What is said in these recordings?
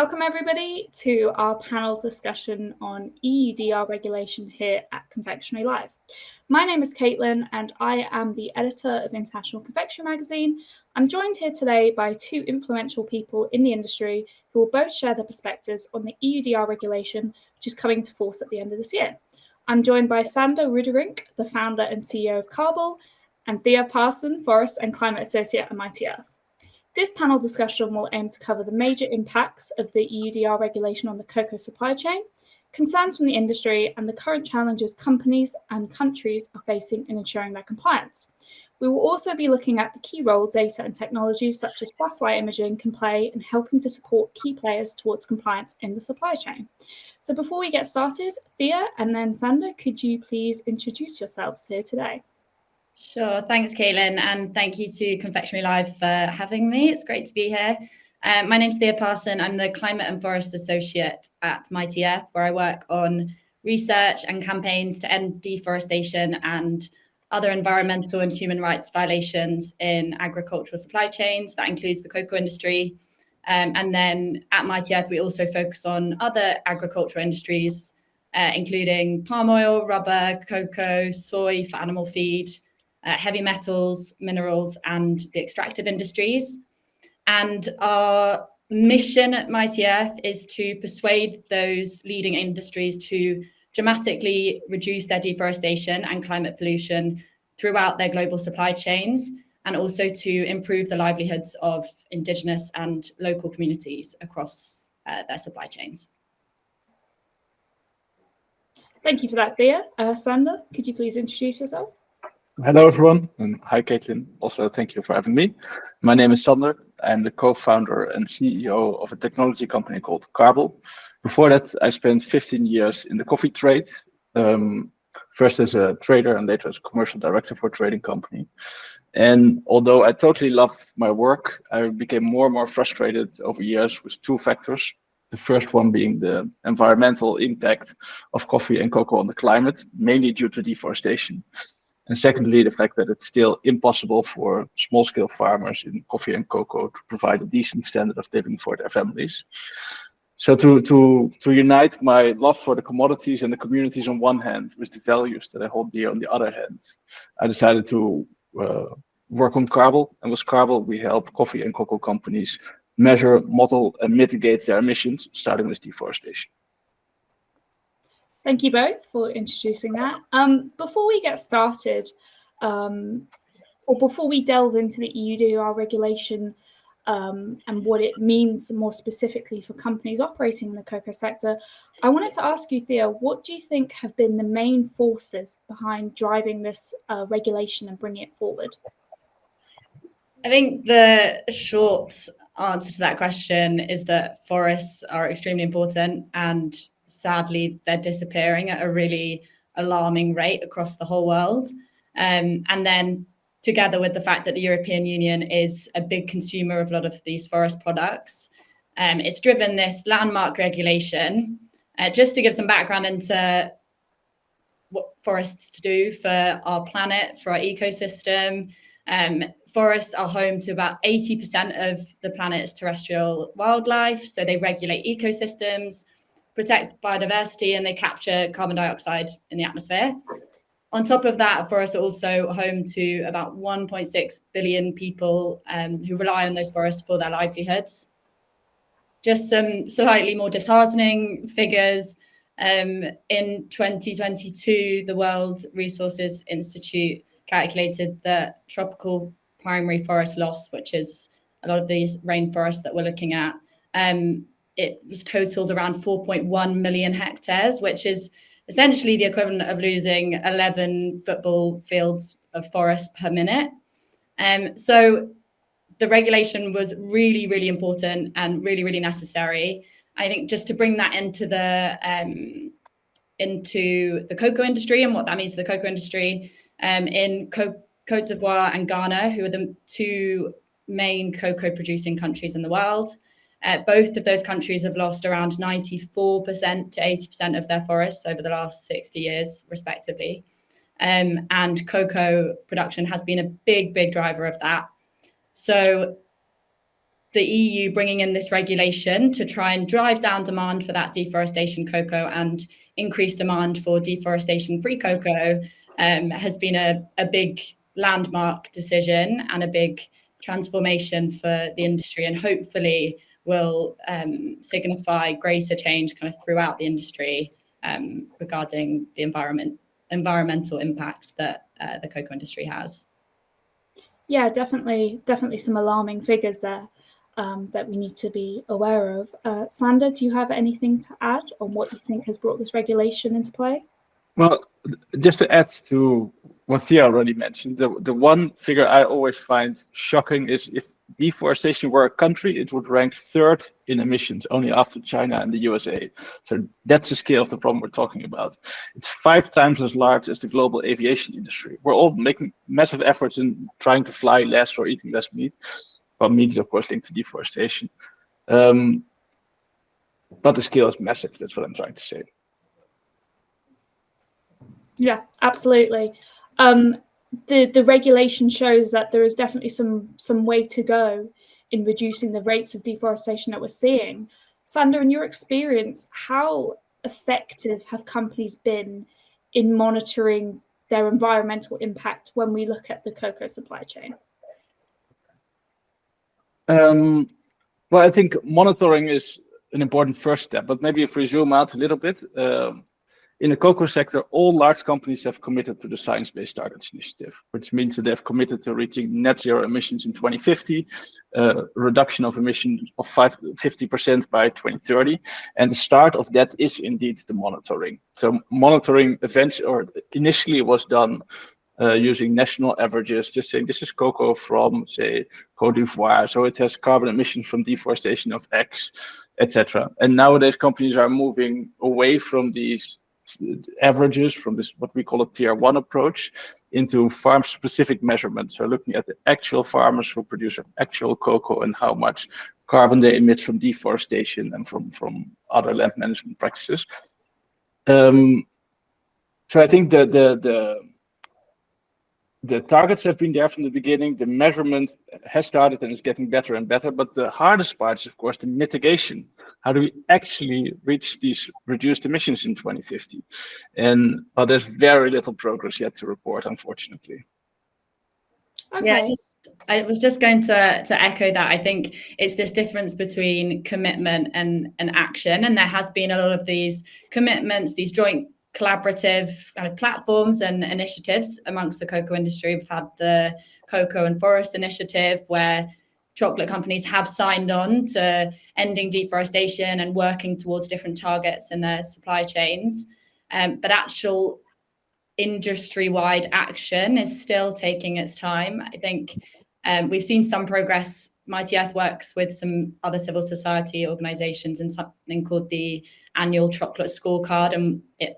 Welcome everybody to our panel discussion on EUDR regulation here at Confectionery Live. My name is Caitlin and I am the editor of International Confectionery magazine. I'm joined here today by two influential people in the industry who will both share their perspectives on the EUDR regulation, which is coming into force at the end of this year. I'm joined by Sander Reuderink, the founder and CEO of Carble, and Thea Parson, Forest and Climate Associate at Mighty Earth. This panel discussion will aim to cover the major impacts of the EUDR regulation on the cocoa supply chain, concerns from the industry, and the current challenges companies and countries are facing in ensuring their compliance. We will also be looking at the key role data and technologies such as satellite imaging can play in helping to support key players towards compliance in the supply chain. So before we get started, Thea and then Sander, could you please introduce yourselves here today? Sure, thanks Caitlin, and thank you to Confectionery Live for having me. It's great to be here. My name's Thea Parson. I'm the Climate and Forest Associate at Mighty Earth, where I work on research and campaigns to end deforestation and other environmental and human rights violations in agricultural supply chains. That includes the cocoa industry. And then at Mighty Earth, we also focus on other agricultural industries, including palm oil, rubber, cocoa, soy for animal feed, heavy metals, minerals, and the extractive industries. And our mission at Mighty Earth is to persuade those leading industries to dramatically reduce their deforestation and climate pollution throughout their global supply chains, and also to improve the livelihoods of Indigenous and local communities across their supply chains. Thank you for that, Thea. Sander, could you please introduce yourself? Hello, everyone, and hi, Caitlin. Also, thank you for having me. My name is Sander. I'm the co-founder and CEO of a technology company called Carble. Before that, I spent 15 years in the coffee trade, first as a trader and later as a commercial director for a trading company. And although I totally loved my work, I became more and more frustrated over years with two factors. The first one being the environmental impact of coffee and cocoa on the climate, mainly due to deforestation. And secondly, the fact that it's still impossible for small-scale farmers in coffee and cocoa to provide a decent standard of living for their families. So to unite my love for the commodities and the communities on one hand with the values that I hold dear on the other hand, I decided to work on Carble. And with Carble, we help coffee and cocoa companies measure, model, and mitigate their emissions, starting with deforestation. Thank you both for introducing that. Before we get started, or before we delve into the EUDR regulation and what it means more specifically for companies operating in the cocoa sector, I wanted to ask you, Thea, what do you think have been the main forces behind driving this regulation and bringing it forward? I think the short answer to that question is that forests are extremely important, and sadly, they're disappearing at a really alarming rate across the whole world. And then together with the fact that the European Union is a big consumer of a lot of these forest products, it's driven this landmark regulation. Just to give some background into what forests do for our planet, for our ecosystem, forests are home to about 80% of the planet's terrestrial wildlife. So they regulate ecosystems, protect biodiversity, and they capture carbon dioxide in the atmosphere. On top of that, forests are also home to about 1.6 billion people who rely on those forests for their livelihoods. Just some slightly more disheartening figures. In 2022, the World Resources Institute calculated that tropical primary forest loss, which is a lot of these rainforests that we're looking at, it was totaled around 4.1 million hectares, which is essentially the equivalent of losing 11 football fields of forest per minute. So the regulation was really, really important and really, really necessary. I think just to bring that into the cocoa industry and what that means to the cocoa industry, in Côte d'Ivoire and Ghana, who are the two main cocoa producing countries in the world, both of those countries have lost around 94% to 80% of their forests over the last 60 years, respectively. And cocoa production has been a big, big driver of that. So the EU bringing in this regulation to try and drive down demand for that deforestation cocoa and increase demand for deforestation-free cocoa has been a big landmark decision and a big transformation for the industry, and hopefully will signify greater change kind of throughout the industry regarding the environmental impacts that the cocoa industry has. Yeah, definitely some alarming figures there that we need to be aware of. Sander, do you have anything to add on what you think has brought this regulation into play? Well, just to add to what Thea already mentioned, the one figure I always find shocking is if deforestation were a country, it would rank third in emissions, only after China and the USA. So that's the scale of the problem we're talking about. It's 5 times as large as the global aviation industry. We're all making massive efforts in trying to fly less or eating less meat. Well, meat is of course linked to deforestation. But the scale is massive, that's what I'm trying to say. Yeah, absolutely. The regulation shows that there is definitely some way to go in reducing the rates of deforestation that we're seeing. Sander, in your experience, how effective have companies been in monitoring their environmental impact when we look at the cocoa supply chain? Well, I think monitoring is an important first step, but maybe if we zoom out a little bit, in the cocoa sector, all large companies have committed to the Science Based Targets initiative, which means that they've committed to reaching net zero emissions in 2050, reduction of emissions of 50% by 2030. And the start of that is indeed the monitoring. So monitoring initially was done using national averages, just saying this is cocoa from, say, Côte d'Ivoire, so it has carbon emissions from deforestation of X, etc. And nowadays companies are moving away from these averages, from this what we call a tier 1 approach, into farm specific measurements. So looking at the actual farmers who produce actual cocoa and how much carbon they emit from deforestation and from other land management practices. So I think the targets have been there from the beginning. The measurement has started and is getting better and better. But the hardest part is, of course, the mitigation. How do we actually reach these reduced emissions in 2050? And there's very little progress yet to report, unfortunately. Okay. Yeah, I was just going to echo that. I think it's this difference between commitment and action. And there has been a lot of these commitments, these joint collaborative kind of platforms and initiatives amongst the cocoa industry. We've had the Cocoa and Forest Initiative, where chocolate companies have signed on to ending deforestation and working towards different targets in their supply chains. But actual industry-wide action is still taking its time. I think we've seen some progress. Mighty Earth works with some other civil society organizations in something called the Annual Chocolate Scorecard, and it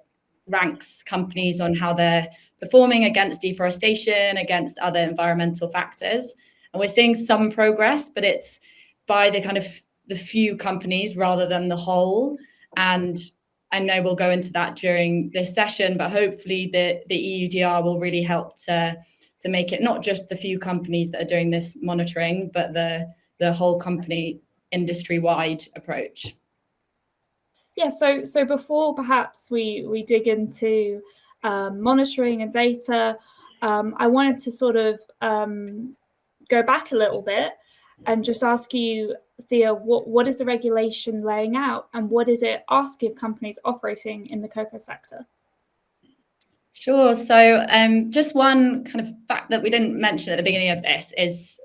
ranks companies on how they're performing against deforestation, against other environmental factors. And we're seeing some progress, but it's by the kind of the few companies rather than the whole. And I know we'll go into that during this session, but hopefully the EUDR will really help to make it not just the few companies that are doing this monitoring, but the whole company industry-wide approach. Yeah, so before perhaps we dig into monitoring and data, I wanted to sort of go back a little bit and just ask you, Thea, what is the regulation laying out, and what is it asking of companies operating in the cocoa sector? Sure. So just one kind of fact that we didn't mention at the beginning of this is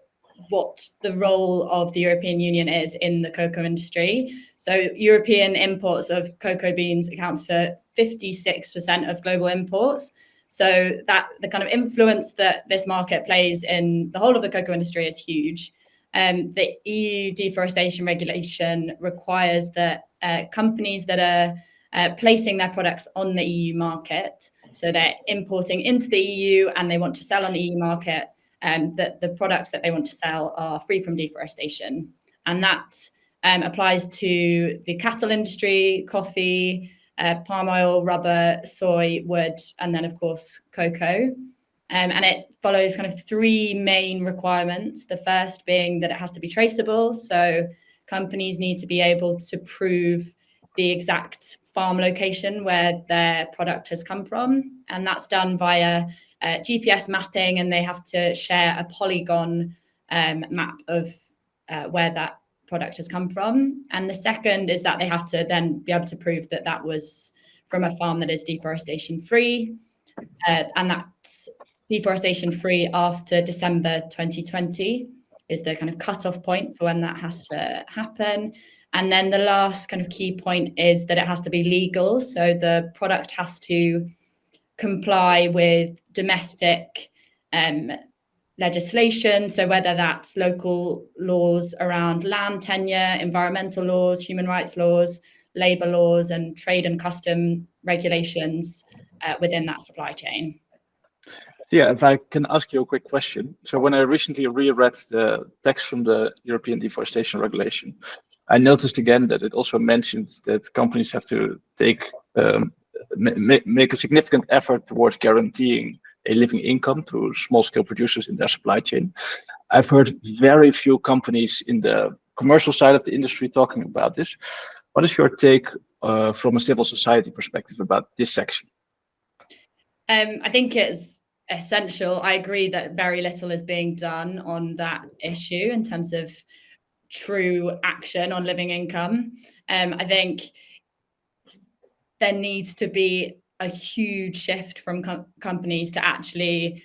what the role of the European Union is in the cocoa industry. So European imports of cocoa beans accounts for 56% of global imports. So that the kind of influence that this market plays in the whole of the cocoa industry is huge. The EU deforestation regulation requires that companies that are placing their products on the EU market, so they're importing into the EU and they want to sell on the EU market, that the products that they want to sell are free from deforestation. And that applies to the cattle industry, coffee, palm oil, rubber, soy, wood, and then, of course, cocoa. And it follows kind of three main requirements. The first being that it has to be traceable. So companies need to be able to prove the exact farm location where their product has come from. And that's done via GPS mapping, and they have to share a polygon map of where that product has come from. And the second is that they have to then be able to prove that that was from a farm that is deforestation free. And that's deforestation free after December 2020 is the kind of cutoff point for when that has to happen. And then the last kind of key point is that it has to be legal. So the product has to comply with domestic legislation. So whether that's local laws around land tenure, environmental laws, human rights laws, labour laws, and trade and custom regulations within that supply chain. Yeah, if I can ask you a quick question. So when I recently reread the text from the European Deforestation Regulation, I noticed again that it also mentioned that companies have to take make a significant effort towards guaranteeing a living income to small-scale producers in their supply chain. I've heard very few companies in the commercial side of the industry talking about this. What is your take from a civil society perspective about this section? I think it's essential. I agree that very little is being done on that issue in terms of true action on living income. I think there needs to be a huge shift from companies to actually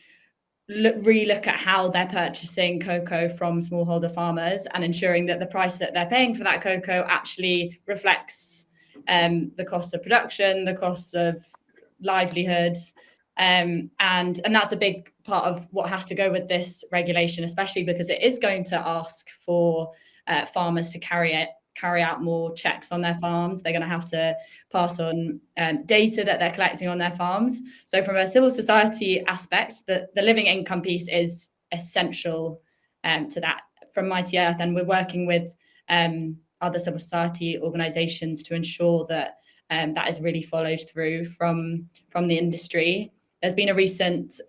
relook at how they're purchasing cocoa from smallholder farmers and ensuring that the price that they're paying for that cocoa actually reflects the cost of production, the cost of livelihoods. And that's a big part of what has to go with this regulation, especially because it is going to ask for farmers to carry out more checks on their farms. They're going to have to pass on data that they're collecting on their farms. So from a civil society aspect, the living income piece is essential to that. From Mighty Earth, and we're working with other civil society organisations to ensure that that is really followed through from the industry. There's been a recent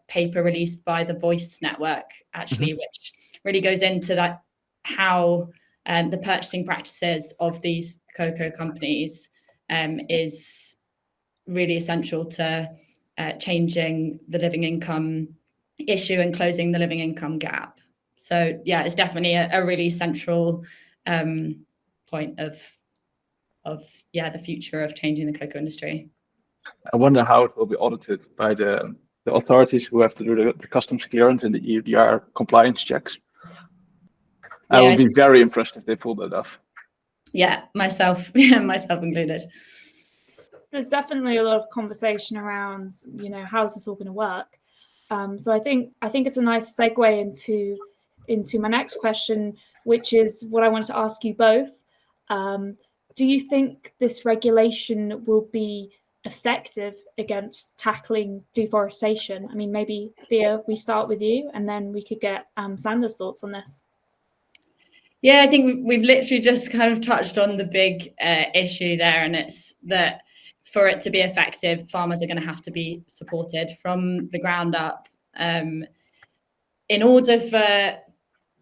paper released by the Voice Network, actually, which really goes into that, how the purchasing practices of these cocoa companies is really essential to changing the living income issue and closing the living income gap. So yeah, it's definitely a really central point of the future of changing the cocoa industry. I wonder how it will be audited by the authorities who have to do the customs clearance and the EUDR compliance checks. Yeah, I would be very impressed if they pulled that off. Yeah, myself included. There's definitely a lot of conversation around, how's this all going to work? So I think it's a nice segue into my next question, which is what I wanted to ask you both. Do you think this regulation will be effective against tackling deforestation? I mean, maybe Thea, we start with you, and then we could get Sander's thoughts on this. Yeah, I think we've literally just kind of touched on the big issue there, and it's that for it to be effective, farmers are going to have to be supported from the ground up. In order for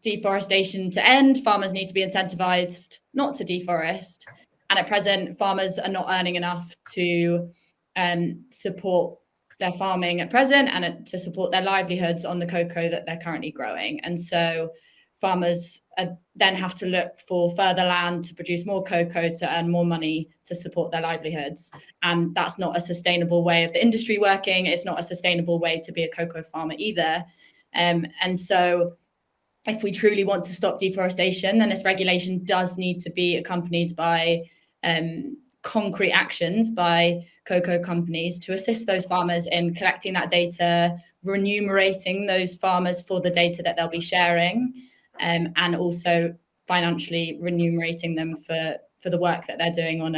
deforestation to end, farmers need to be incentivized not to deforest. And at present, farmers are not earning enough to support their farming at present and to support their livelihoods on the cocoa that they're currently growing. And so farmers then have to look for further land to produce more cocoa to earn more money to support their livelihoods. And that's not a sustainable way of the industry working. It's not a sustainable way to be a cocoa farmer either. And so if we truly want to stop deforestation, then this regulation does need to be accompanied by concrete actions by cocoa companies to assist those farmers in collecting that data, remunerating those farmers for the data that they'll be sharing, and also financially remunerating them for the work that they're doing on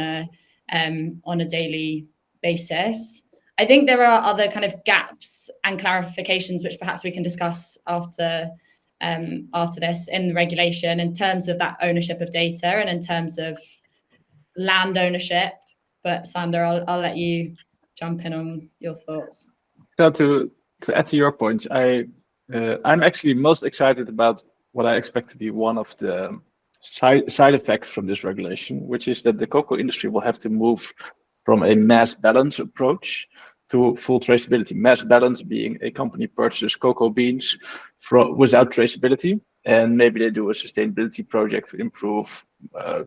a daily basis. I think there are other kind of gaps and clarifications which perhaps we can discuss after this in the regulation in terms of that ownership of data and in terms of land ownership. But Sander, I'll let you jump in on your thoughts. So to to add to your points, I'm actually most excited about what I expect to be one of the side effects from this regulation, which is that the cocoa industry will have to move from a mass balance approach to full traceability. Mass balance being a company purchases cocoa beans without traceability, and maybe they do a sustainability project to improve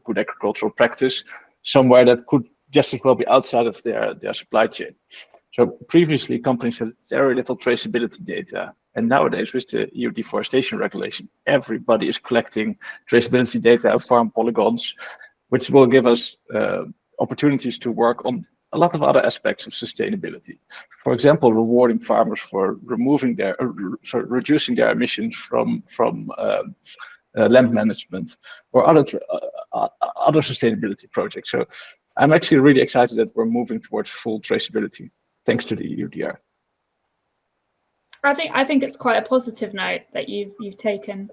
good agricultural practice somewhere that could just as well be outside of their supply chain. So previously, companies had very little traceability data. And nowadays, with the EU deforestation regulation, everybody is collecting traceability data of farm polygons, which will give us opportunities to work on a lot of other aspects of sustainability. For example, rewarding farmers for reducing their emissions from land management or other sustainability projects. So I'm actually really excited that we're moving towards full traceability, thanks to the EUDR. I think it's quite a positive note that you've taken,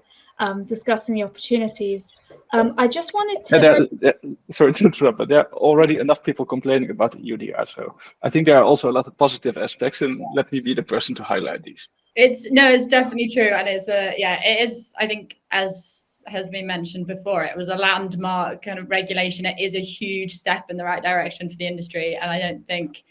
discussing the opportunities. I just wanted to. Sorry to interrupt, but there are already enough people complaining about the EUDR. So I think there are also a lot of positive aspects, and let me be the person to highlight these. It's definitely true, and it is. I think, as has been mentioned before, it was a landmark kind of regulation. It is a huge step in the right direction for the industry, and I don't think,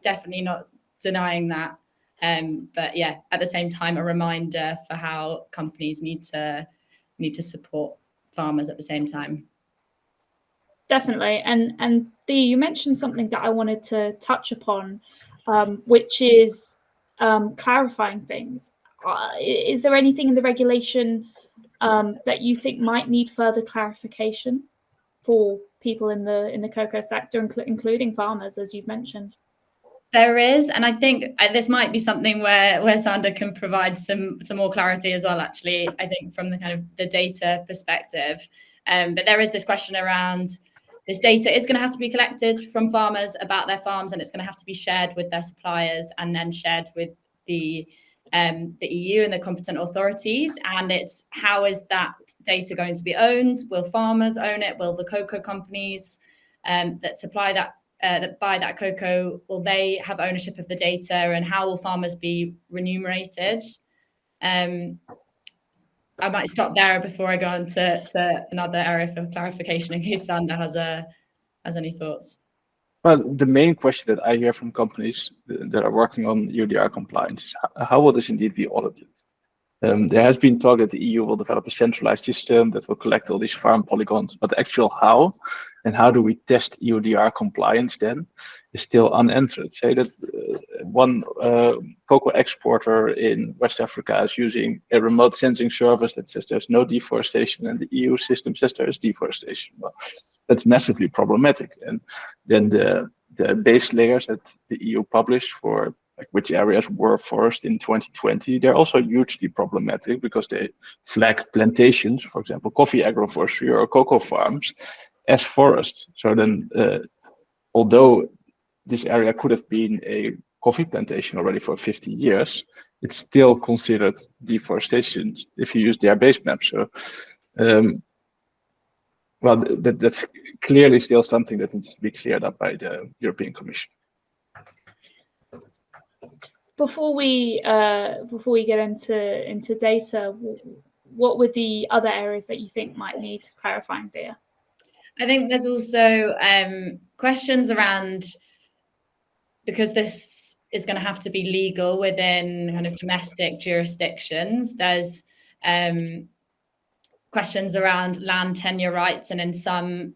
definitely not denying that. But at the same time, a reminder for how companies need to support farmers at the same time. Definitely, and Thea, you mentioned something that I wanted to touch upon, which is clarifying things. Is there anything in the regulation that you think might need further clarification for people in the cocoa sector, including farmers, as you've mentioned? There is, and I think this might be something where Sander can provide some more clarity as well. Actually, I think from the kind of the data perspective, but there is this question around this data is going to have to be collected from farmers about their farms, and it's going to have to be shared with their suppliers and then shared with the EU and the competent authorities. And it's how is that data going to be owned? Will farmers own it? Will the cocoa companies that supply that buy that cocoa, will they have ownership of the data, and how will farmers be remunerated? I might stop there before I go on to another area for clarification in case Sander has any thoughts. Well, the main question that I hear from companies that are working on EUDR compliance is how will this indeed be audited? There has been talk that the EU will develop a centralized system that will collect all these farm polygons, but the actual how and how do we test EUDR compliance then is still unanswered. Say that one cocoa exporter in West Africa is using a remote sensing service that says there's no deforestation, and the EU system says there is deforestation. Well, that's massively problematic. And then the base layers that the EU published for which areas were forest in 2020, they're also hugely problematic because they flag plantations, for example, coffee agroforestry or cocoa farms, as forests. So then, although this area could have been a coffee plantation already for 50 years, it's still considered deforestation if you use their base map. So, well, that's clearly still something that needs to be cleared up by the European Commission. Before we get into data, what were the other areas that you think might need clarifying there? I think there's also questions around, because this is going to have to be legal within kind of domestic jurisdictions. There's questions around land tenure rights, and in some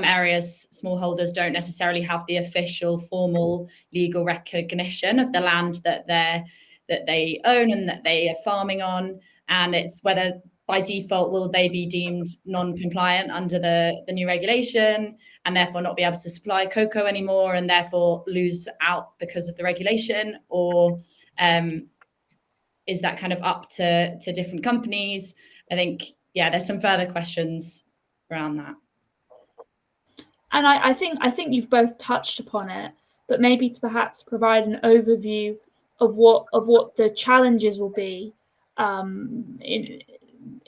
areas, smallholders don't necessarily have the official, formal legal recognition of the land that they own and that they are farming on. And it's whether by default will they be deemed non-compliant under the new regulation and therefore not be able to supply cocoa anymore and therefore lose out because of the regulation, or is that kind of up to different companies? I think, there's some further questions around that. And I think you've both touched upon it, but maybe to perhaps provide an overview of what the challenges will be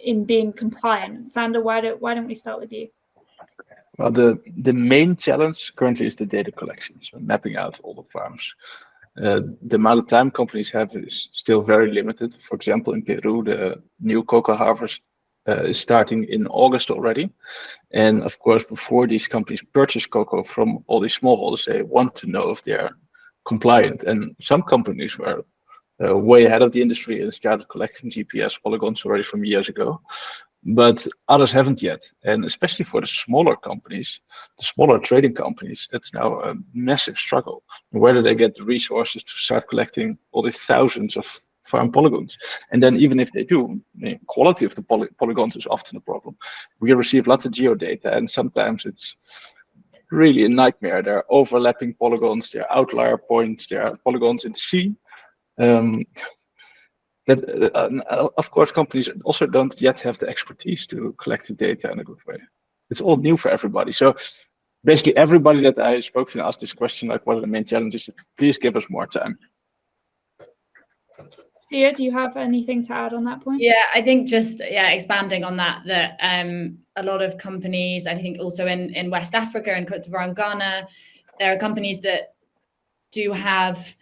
in being compliant. Sander, why don't we start with you? Well, the main challenge currently is the data collection, so mapping out all the farms. The amount of time companies have is still very limited. For example, in Peru, the new cocoa harvest is starting in August already. And of course, before these companies purchase cocoa from all these smallholders, they want to know if they're compliant. And some companies were way ahead of the industry and started collecting GPS polygons already from years ago. But others haven't yet. And especially for the smaller companies, the smaller trading companies, it's now a massive struggle. Whether they get the resources to start collecting all these thousands of farm polygons. And then even if they do, the quality of the polygons is often a problem. We receive lots of geodata, and sometimes it's really a nightmare. There are overlapping polygons, there are outlier points, there are polygons in the sea. Of course, companies also don't yet have the expertise to collect the data in a good way. It's all new for everybody. So basically, everybody that I spoke to asked this question, like, what are the main challenges? Please give us more time. Thea, do you have anything to add on that point? Yeah, I think just expanding on that a lot of companies, I think also in West Africa and Cote d'Ivoire and Ghana, there are companies that do have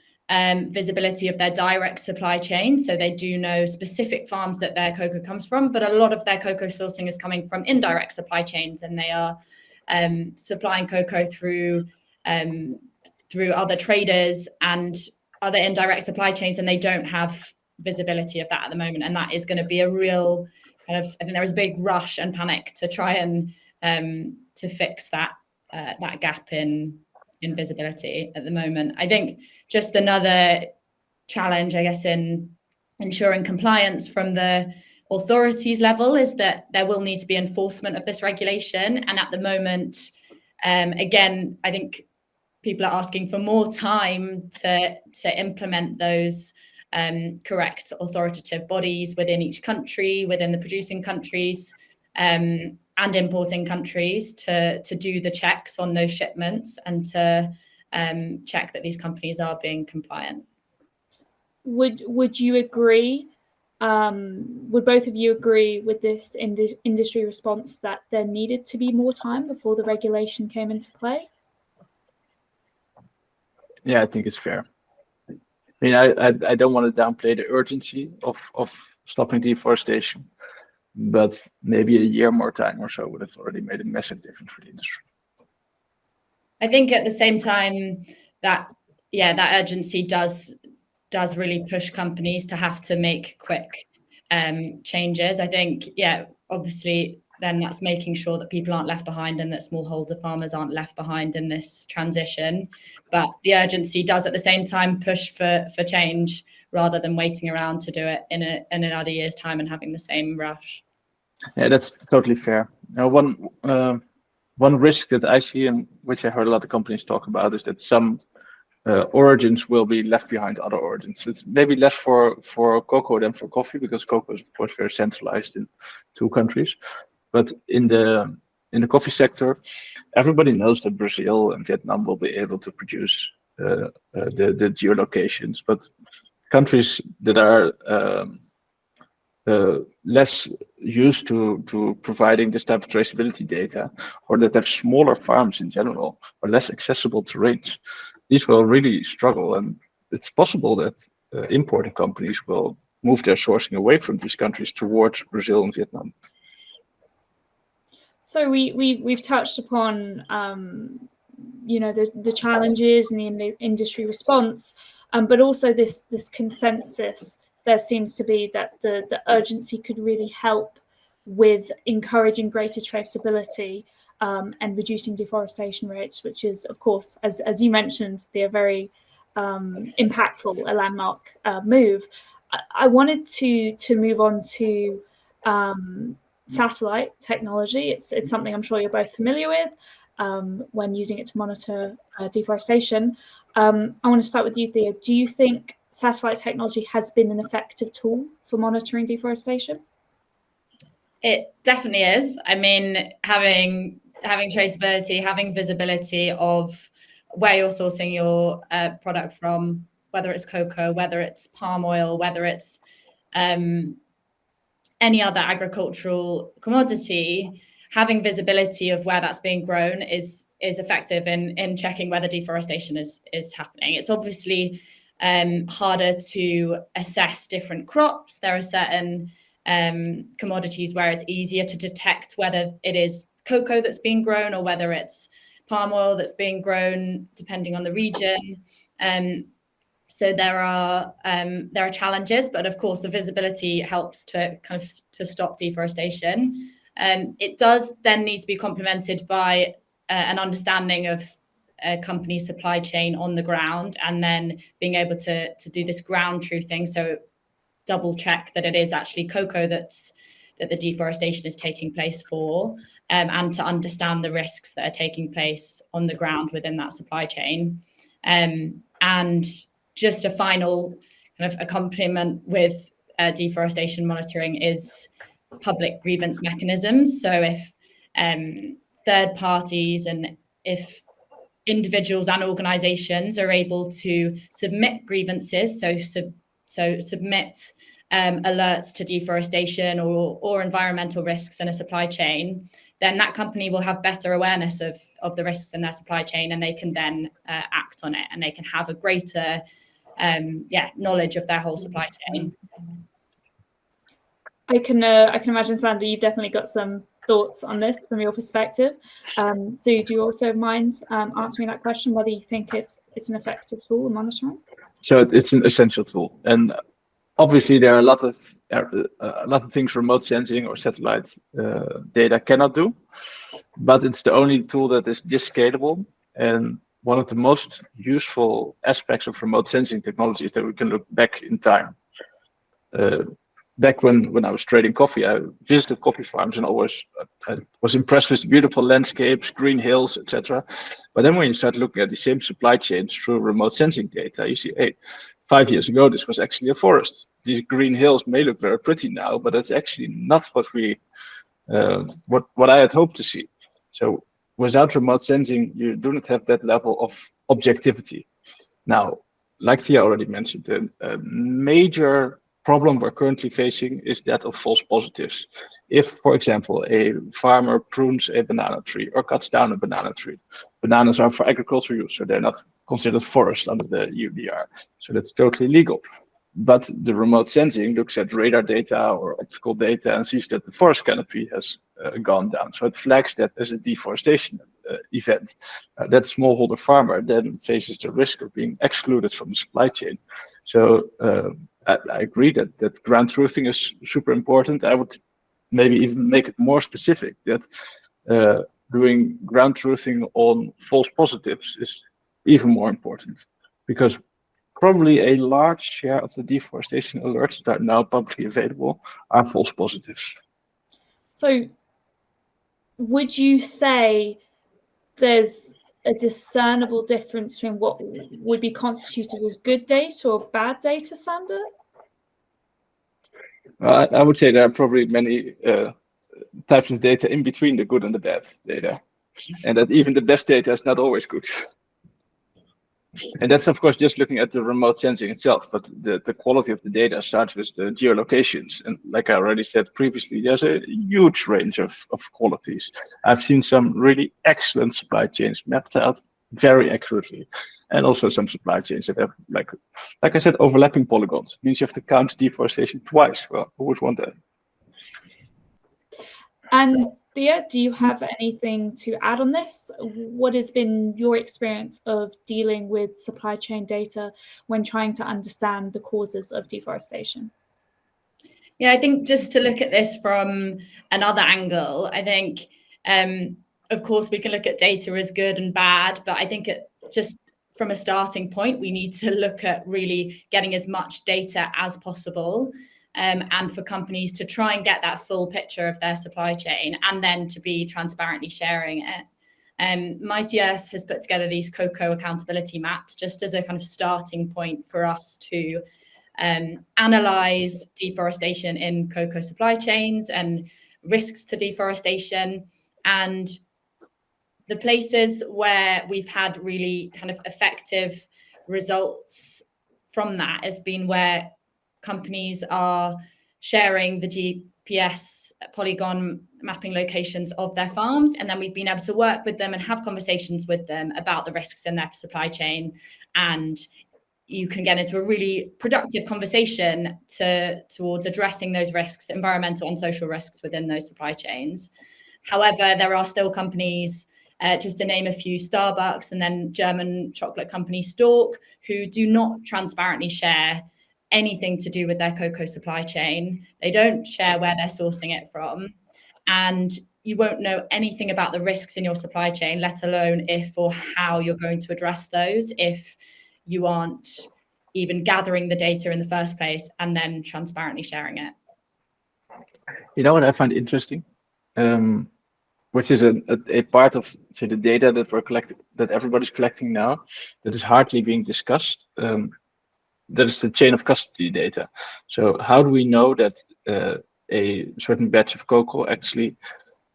visibility of their direct supply chain. So they do know specific farms that their cocoa comes from, but a lot of their cocoa sourcing is coming from indirect supply chains, and they are supplying cocoa through other traders and other indirect supply chains, and they don't have visibility of that at the moment. And that is going to be a real kind of, I think there is a big rush and panic to try and to fix that gap in visibility at the moment. I think just another challenge, I guess, in ensuring compliance from the authorities level is that there will need to be enforcement of this regulation. And at the moment, again, I think people are asking for more time to implement those correct authoritative bodies within each country, within the producing countries, and importing countries to do the checks on those shipments and to check that these companies are being compliant. Would you agree? Would both of you agree with this industry response that there needed to be more time before the regulation came into play? Yeah, I think it's fair. I mean, I don't want to downplay the urgency of stopping deforestation, but maybe a year more time or so would have already made a massive difference for the industry. I think at the same time that urgency does really push companies to have to make quick changes. I think, obviously then that's making sure that people aren't left behind and that smallholder farmers aren't left behind in this transition. But the urgency does at the same time push for change rather than waiting around to do it in another year's time and having the same rush. Yeah, that's totally fair. Now, one risk that I see, and which I heard a lot of companies talk about, is that some origins will be left behind other origins. It's maybe less for cocoa than for coffee, because cocoa is of course very centralized in 2 countries. But in the coffee sector, everybody knows that Brazil and Vietnam will be able to produce the geolocations, but countries that are less used to providing this type of traceability data, or that have smaller farms in general, or less accessible terrains, these will really struggle. And it's possible that importing companies will move their sourcing away from these countries towards Brazil and Vietnam. So we've touched upon the challenges and the industry response, but also this consensus. There seems to be that the urgency could really help with encouraging greater traceability and reducing deforestation rates, which is, of course, as you mentioned, they're very impactful, a landmark move. I wanted to move on to satellite technology. It's something I'm sure you're both familiar with when using it to monitor deforestation. I want to start with you, Thea. Do you think satellite technology has been an effective tool for monitoring deforestation? It definitely is. I mean, having traceability, having visibility of where you're sourcing your product from, whether it's cocoa, whether it's palm oil, whether it's any other agricultural commodity, having visibility of where that's being grown is effective in checking whether deforestation is happening. It's obviously harder to assess different crops. There are certain commodities where it's easier to detect whether it is cocoa that's being grown or whether it's palm oil that's being grown, depending on the region. So there are challenges, but of course the visibility helps to kind of to stop deforestation. It does then need to be complemented by an understanding of a company's supply chain on the ground, and then being able to do this ground truthing, so double check that it is actually cocoa that the deforestation is taking place for, and to understand the risks that are taking place on the ground within that supply chain. And just a final kind of accompaniment with deforestation monitoring is public grievance mechanisms. So if third parties and if individuals and organizations are able to submit grievances, so submit alerts to deforestation or environmental risks in a supply chain, then that company will have better awareness of the risks in their supply chain, and they can then act on it, and they can have a greater knowledge of their whole supply chain. I can imagine, Sandra, you've definitely got some thoughts on this from your perspective. So do you also mind answering that question, whether you think it's an effective tool in monitoring? So it's an essential tool, and obviously there are a lot of things remote sensing or satellite data cannot do, but it's the only tool that is this scalable. And one of the most useful aspects of remote sensing technology is that we can look back in time. Back when I was trading coffee, I visited coffee farms and always I was impressed with the beautiful landscapes, green hills, etc. But then when you start looking at the same supply chains through remote sensing data, you see, hey, 5 years ago, this was actually a forest. These green hills may look very pretty now, but it's actually not what I had hoped to see. So without remote sensing, you do not have that level of objectivity. Now, like Thea already mentioned, a major problem we're currently facing is that of false positives. If, for example, a farmer prunes a banana tree or cuts down a banana tree, bananas are for agricultural use, so they're not considered forest under the EUDR, so that's totally legal. But the remote sensing looks at radar data or optical data and sees that the forest canopy has gone down, so it flags that as a deforestation event. That smallholder farmer then faces the risk of being excluded from the supply chain. So I agree that ground truthing is super important. I would maybe even make it more specific, that doing ground truthing on false positives is even more important, because probably a large share of the deforestation alerts that are now publicly available are false positives. So would you say there's a discernible difference between what would be constituted as good data or bad data, Sander? I would say there are probably many types of data in between the good and the bad data, and that even the best data is not always good. And that's, of course, just looking at the remote sensing itself, but the quality of the data starts with the geolocations. And like I already said previously, there's a huge range of qualities. I've seen some really excellent supply chains mapped out very accurately, and also some supply chains that have, like I said, overlapping polygons. It means you have to count deforestation twice. Well, who would want that? And Thea, do you have anything to add on this? What has been your experience of dealing with supply chain data when trying to understand the causes of deforestation? Yeah, I think just to look at this from another angle, I think, of course, we can look at data as good and bad, but I think just from a starting point, we need to look at really getting as much data as possible. And for companies to try and get that full picture of their supply chain, and then to be transparently sharing it. Mighty Earth has put together these cocoa accountability maps just as a kind of starting point for us to analyze deforestation in cocoa supply chains and risks to deforestation. And the places where we've had really kind of effective results from that has been where companies are sharing the FPS polygon mapping locations of their farms. And then we've been able to work with them and have conversations with them about the risks in their supply chain. And you can get into a really productive conversation towards addressing those risks, environmental and social risks within those supply chains. However, there are still companies, just to name a few, Starbucks and then German chocolate company Stork, who do not transparently share anything to do with their cocoa supply chain. They don't share where they're sourcing it from. And you won't know anything about the risks in your supply chain, let alone if or how you're going to address those, if you aren't even gathering the data in the first place and then transparently sharing it. You know what I find interesting, which is a part of the data that we're collecting, that everybody's collecting now, that is hardly being discussed. That is the chain of custody data. So how do we know that a certain batch of cocoa actually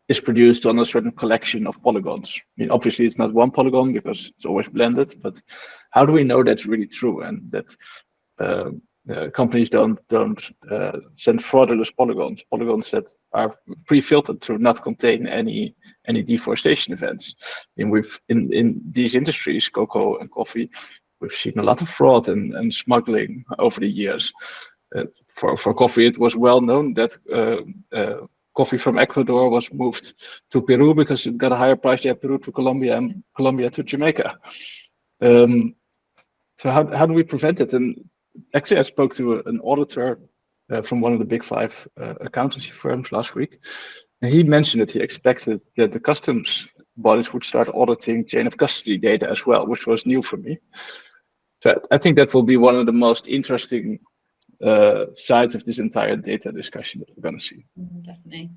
is produced on a certain collection of polygons? I mean, obviously it's not one polygon because it's always blended, but how do we know that's really true and that companies don't send fraudulent polygons that are pre-filtered to not contain any deforestation events? And in these industries, cocoa and coffee, we've seen a lot of fraud and smuggling over the years. For coffee, it was well known that coffee from Ecuador was moved to Peru because it got a higher price there, Peru to Colombia and Colombia to Jamaica. So how do we prevent it? And actually, I spoke to an auditor from one of the big 5 accountancy firms last week, and he mentioned that he expected that the customs bodies would start auditing chain of custody data as well, which was new for me. So I think that will be one of the most interesting sides of this entire data discussion that we're going to see. Definitely.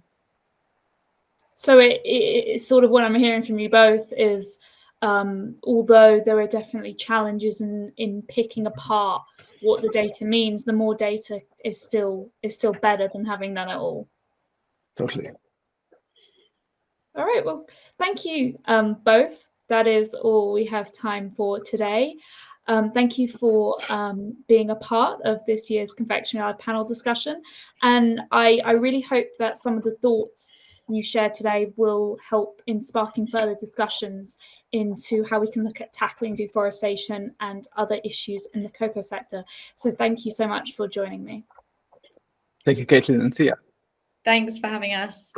So it's sort of what I'm hearing from you both is, although there are definitely challenges in picking apart what the data means, the more data is still better than having none at all. Totally. All right. Well, thank you both. That is all we have time for today. Thank you for being a part of this year's Confectionery Lab panel discussion. And I really hope that some of the thoughts you shared today will help in sparking further discussions into how we can look at tackling deforestation and other issues in the cocoa sector. So thank you so much for joining me. Thank you, Caitlin and Thea. Thanks for having us.